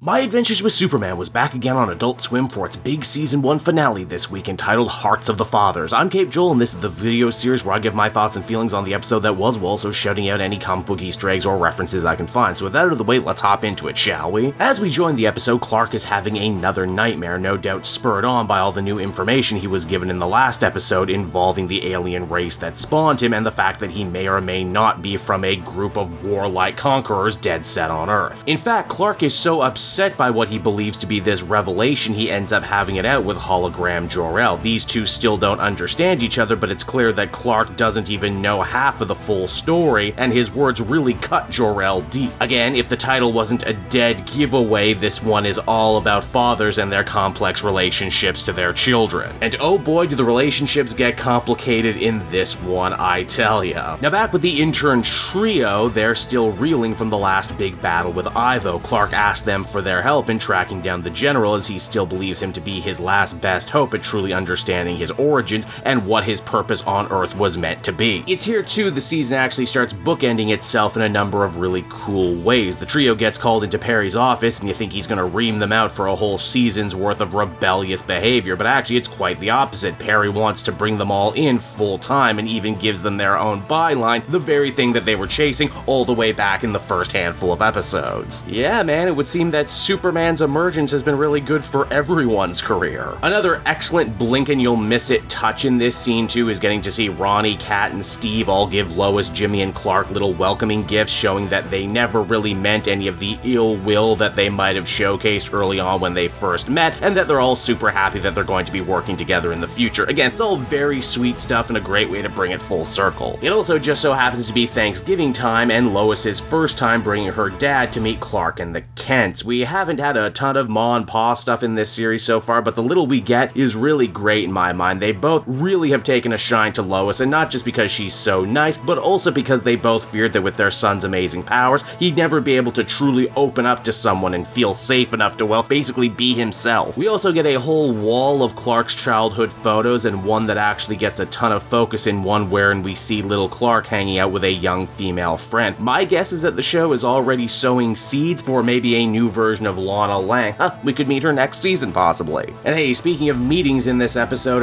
My Adventures with Superman was back again on Adult Swim for its big Season 1 finale this week entitled Hearts of the Fathers. I'm Cape Joel, and this is the video series where I give my thoughts and feelings on the episode that was, while also shouting out any comic book Easter eggs or references I can find. So with that out of the way, let's hop into it, shall we? As we join the episode, Clark is having another nightmare, no doubt spurred on by all the new information he was given in the last episode involving the alien race that spawned him and the fact that he may or may not be from a group of warlike conquerors dead set on Earth. In fact, Clark is so upset by what he believes to be this revelation, he ends up having it out with hologram Jor-El. These two still don't understand each other, but it's clear that Clark doesn't even know half of the full story, and his words really cut Jor-El deep. Again, if the title wasn't a dead giveaway, this one is all about fathers and their complex relationships to their children. And oh boy, do the relationships get complicated in this one, I tell ya. Now back with the intern trio, they're still reeling from the last big battle with Ivo. Clark asked them for their help in tracking down the general, as he still believes him to be his last best hope at truly understanding his origins and what his purpose on Earth was meant to be. It's here too the season actually starts bookending itself in a number of really cool ways. The trio gets called into Perry's office and you think he's gonna ream them out for a whole season's worth of rebellious behavior, but actually it's quite the opposite. Perry wants to bring them all in full time and even gives them their own byline, the very thing that they were chasing all the way back in the first handful of episodes. Yeah man, it would seem that Superman's emergence has been really good for everyone's career. Another excellent blink and you'll miss it touch in this scene too is getting to see Ronnie, Kat, and Steve all give Lois, Jimmy, and Clark little welcoming gifts showing that they never really meant any of the ill will that they might have showcased early on when they first met, and that they're all super happy that they're going to be working together in the future. Again, it's all very sweet stuff and a great way to bring it full circle. It also just so happens to be Thanksgiving time and Lois's first time bringing her dad to meet Clark and the Kents. We haven't had a ton of Ma and Pa stuff in this series so far, but the little we get is really great in my mind. They both really have taken a shine to Lois, and not just because she's so nice, but also because they both feared that with their son's amazing powers, he'd never be able to truly open up to someone and feel safe enough to, well, basically be himself. We also get a whole wall of Clark's childhood photos, and one that actually gets a ton of focus in one wherein we see little Clark hanging out with a young female friend. My guess is that the show is already sowing seeds for maybe a new version of Lana Lang. We could meet her next season, possibly. And hey, speaking of meetings in this episode,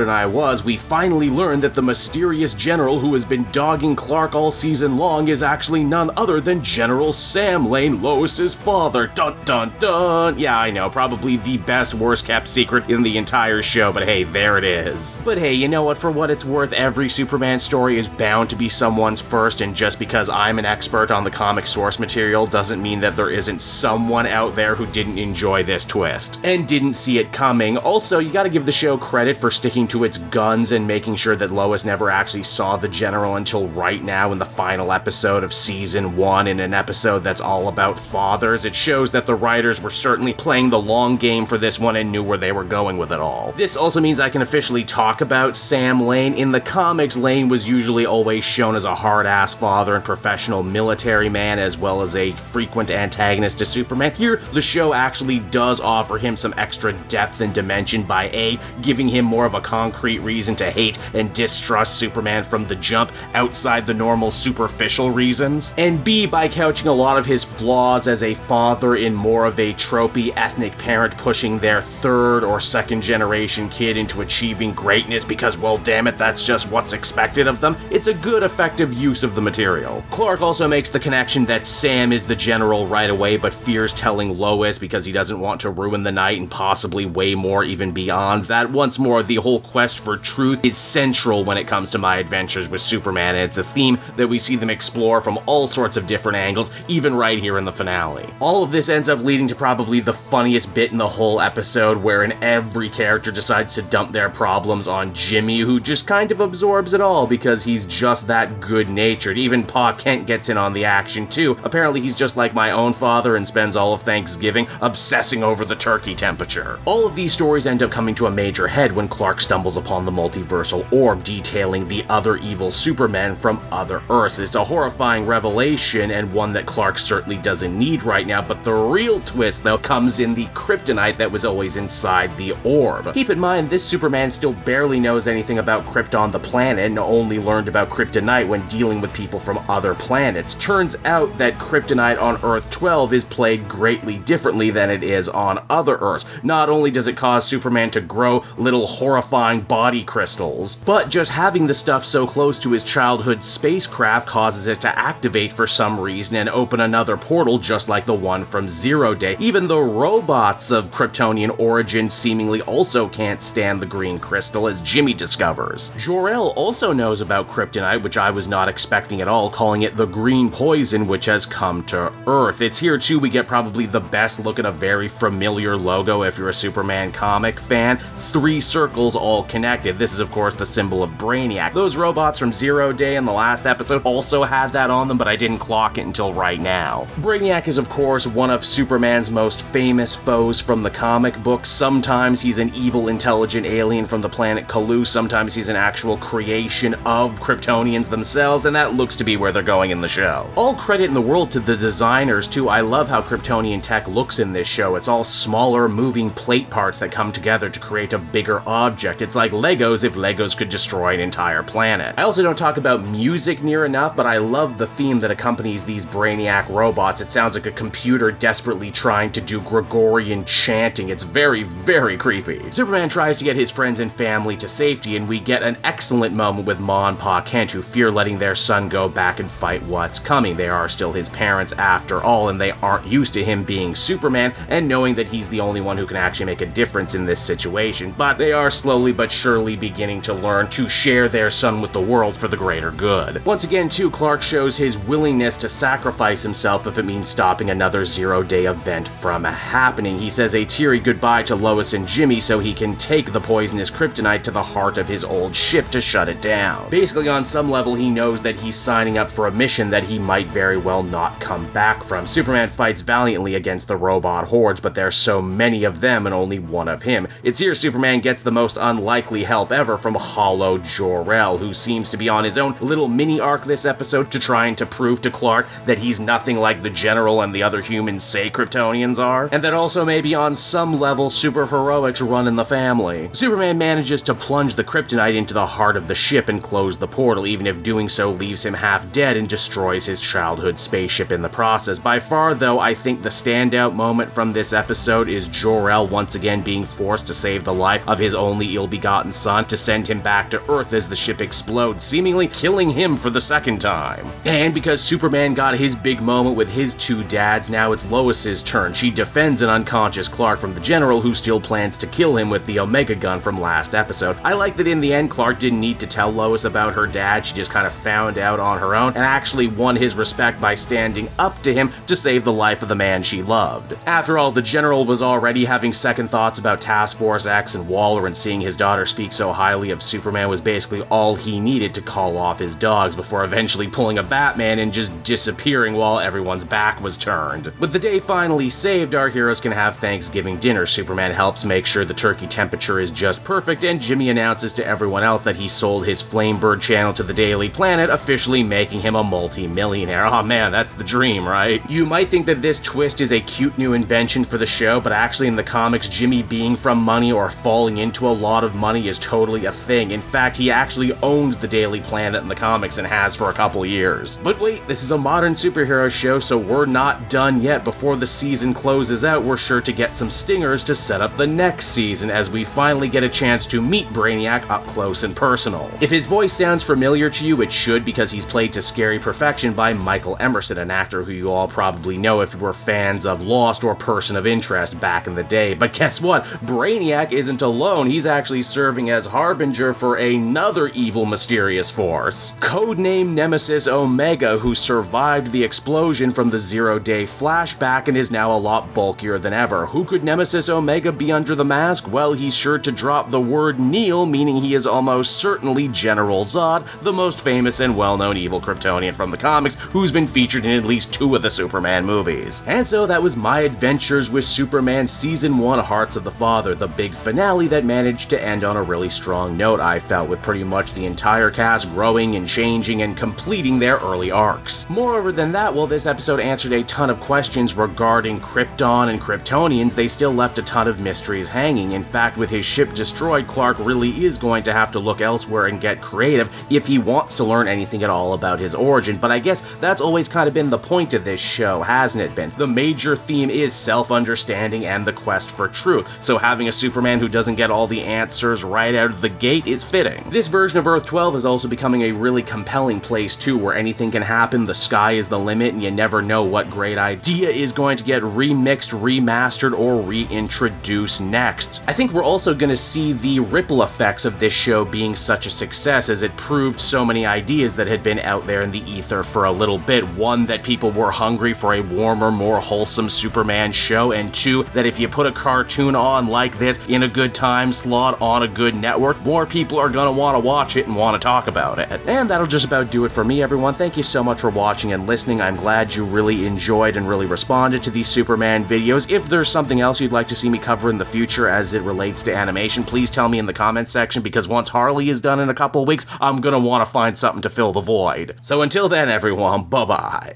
we finally learned that the mysterious general who has been dogging Clark all season long is actually none other than General Sam Lane, Lois's father. Dun dun dun! Yeah, I know, probably the best, worst kept secret in the entire show, but hey, there it is. But hey, you know what, for what it's worth, every Superman story is bound to be someone's first, and just because I'm an expert on the comic source material doesn't mean that there isn't someone out there who didn't enjoy this twist and didn't see it coming. Also, you gotta give the show credit for sticking to its guns and making sure that Lois never actually saw the general until right now in the final episode of season 1, in an episode that's all about fathers. It shows that the writers were certainly playing the long game for this one and knew where they were going with it all. This also means I can officially talk about Sam Lane. In the comics, Lane was usually always shown as a hard-ass father and professional military man, as well as a frequent antagonist to Superman. Here, the show actually does offer him some extra depth and dimension by A, giving him more of a concrete reason to hate and distrust Superman from the jump outside the normal superficial reasons, and B, by couching a lot of his flaws as a father in more of a tropey ethnic parent pushing their third or second generation kid into achieving greatness because, well, damn it, that's just what's expected of them. It's a good, effective use of the material. Clark also makes the connection that Sam is the general right away, but fears telling Lois because he doesn't want to ruin the night, and possibly way more even beyond that. Once more, the whole quest for truth is central when it comes to My Adventures with Superman, and it's a theme that we see them explore from all sorts of different angles, even right here in the finale. All of this ends up leading to probably the funniest bit in the whole episode, wherein every character decides to dump their problems on Jimmy, who just kind of absorbs it all because he's just that good-natured. Even Pa Kent gets in on the action too. Apparently he's just like my own father and spends all of Thanksgiving obsessing over the turkey temperature. All of these stories end up coming to a major head when Clark stumbles upon the multiversal orb detailing the other evil Supermen from other Earths. It's a horrifying revelation, and one that Clark certainly doesn't need right now, but the real twist, though, comes in the Kryptonite that was always inside the orb. Keep in mind, this Superman still barely knows anything about Krypton the planet, and only learned about Kryptonite when dealing with people from other planets. Turns out that Kryptonite on Earth 12 is plagued greatly differently than it is on other Earths. Not only does it cause Superman to grow little horrifying body crystals, but just having the stuff so close to his childhood spacecraft causes it to activate for some reason and open another portal just like the one from Zero Day. Even the robots of Kryptonian origin seemingly also can't stand the green crystal, as Jimmy discovers. Jor-El also knows about Kryptonite, which I was not expecting at all, calling it the green poison which has come to Earth. It's here too we get probably the best look at a very familiar logo if you're a Superman comic fan. 3 circles all connected. This is of course the symbol of Brainiac. Those robots from Zero Day in the last episode also had that on them, but I didn't clock it until right now. Brainiac is of course one of Superman's most famous foes from the comic books. Sometimes he's an evil intelligent alien from the planet Kalu, sometimes he's an actual creation of Kryptonians themselves, and that looks to be where they're going in the show. All credit in the world to the designers too. I love how Kryptonian tech looks in this show. It's all smaller moving plate parts that come together to create a bigger object. It's like Legos if Legos could destroy an entire planet. I also don't talk about music near enough, but I love the theme that accompanies these Brainiac robots. It sounds like a computer desperately trying to do Gregorian chanting. It's very, very creepy. Superman tries to get his friends and family to safety, and we get an excellent moment with Ma and Pa Kent, who fear letting their son go back and fight what's coming. They are still his parents after all, and they aren't used to him being Superman and knowing that he's the only one who can actually make a difference in this situation, but they are slowly but surely beginning to learn to share their son with the world for the greater good. Once again too, Clark shows his willingness to sacrifice himself if it means stopping another Zero Day event from happening. He says a teary goodbye to Lois and Jimmy so he can take the poisonous kryptonite to the heart of his old ship to shut it down. Basically, on some level, he knows that he's signing up for a mission that he might very well not come back from. Superman fights valiantly against the robot hordes, but there's so many of them and only one of him. It's here Superman gets the most unlikely help ever from Hollow Jor-El, who seems to be on his own little mini arc this episode to trying to prove to Clark that he's nothing like the General and the other humans say Kryptonians are, and that also maybe on some level superheroics run in the family. Superman manages to plunge the kryptonite into the heart of the ship and close the portal, even if doing so leaves him half dead and destroys his childhood spaceship in the process. By far though, I think the standout moment from this episode is Jor-El once again being forced to save the life of his only ill-begotten son to send him back to Earth as the ship explodes, seemingly killing him for the second time. And because Superman got his big moment with his 2 dads, now it's Lois's turn. She defends an unconscious Clark from the General, who still plans to kill him with the Omega gun from last episode. I like that in the end Clark didn't need to tell Lois about her dad, she just kind of found out on her own and actually won his respect by standing up to him to save the life of the man she loved. After all, the General was already having second thoughts about Task Force X and Waller, and seeing his daughter speak so highly of Superman was basically all he needed to call off his dogs before eventually pulling a Batman and just disappearing while everyone's back was turned. With the day finally saved, our heroes can have Thanksgiving dinner. Superman helps make sure the turkey temperature is just perfect, and Jimmy announces to everyone else that he sold his Flamebird channel to the Daily Planet, officially making him a multi-millionaire. Oh man, that's the dream, right? You might think that this twist is a cute new invention for the show, but actually in the comics, Jimmy being from money or falling into a lot of money is totally a thing. In fact, he actually owns the Daily Planet in the comics and has for a couple years. But wait, this is a modern superhero show, so we're not done yet. Before the season closes out, we're sure to get some stingers to set up the next season, as we finally get a chance to meet Brainiac up close and personal. If his voice sounds familiar to you, it should, because he's played to scary perfection by Michael Emerson, an actor who you all probably know if you were fans of Lost or Person of Interest back in the day. But guess what? Brainiac isn't alone. He's actually serving as harbinger for another evil, mysterious force. Codename Nemesis Omega, who survived the explosion from the Zero Day flashback and is now a lot bulkier than ever. Who could Nemesis Omega be under the mask? Well, he's sure to drop the word Neil, meaning he is almost certainly General Zod, the most famous and well-known evil Kryptonian from the comics, who's been featured in at least 2 of the Superman movies. And so that was my adventures with Superman Season 1 Hearts of the Father, the big finale that managed to end on a really strong note, I felt, with pretty much the entire cast growing and changing and completing their early arcs. Moreover than that, while this episode answered a ton of questions regarding Krypton and Kryptonians, they still left a ton of mysteries hanging. In fact, with his ship destroyed, Clark really is going to have to look elsewhere and get creative if he wants to learn anything at all about his origin. But I guess that's always kind of been the point of this show, hasn't it been? The major theme is self-understanding and the quest for truth, so having a Superman who doesn't get all the answers right out of the gate is fitting. This version of Earth 12 is also becoming a really compelling place too, where anything can happen, the sky is the limit, and you never know what great idea is going to get remixed, remastered, or reintroduced next. I think we're also going to see the ripple effects of this show being such a success, as it proved so many ideas that had been out there in the ether for a little bit. One, that people were hungry for a warmer, more wholesome Superman show, and two, that if you put a cartoon on like this in a good time slot on a good network, more people are gonna want to watch it and want to talk about it. And that'll just about do it for me, everyone. Thank you so much for watching and listening. I'm glad you really enjoyed and really responded to these Superman videos. If there's something else you'd like to see me cover in the future as it relates to animation, please tell me in the comments section, because once Harley is done in a couple weeks, I'm gonna want to find something to fill the void. So until then, everyone, bye-bye.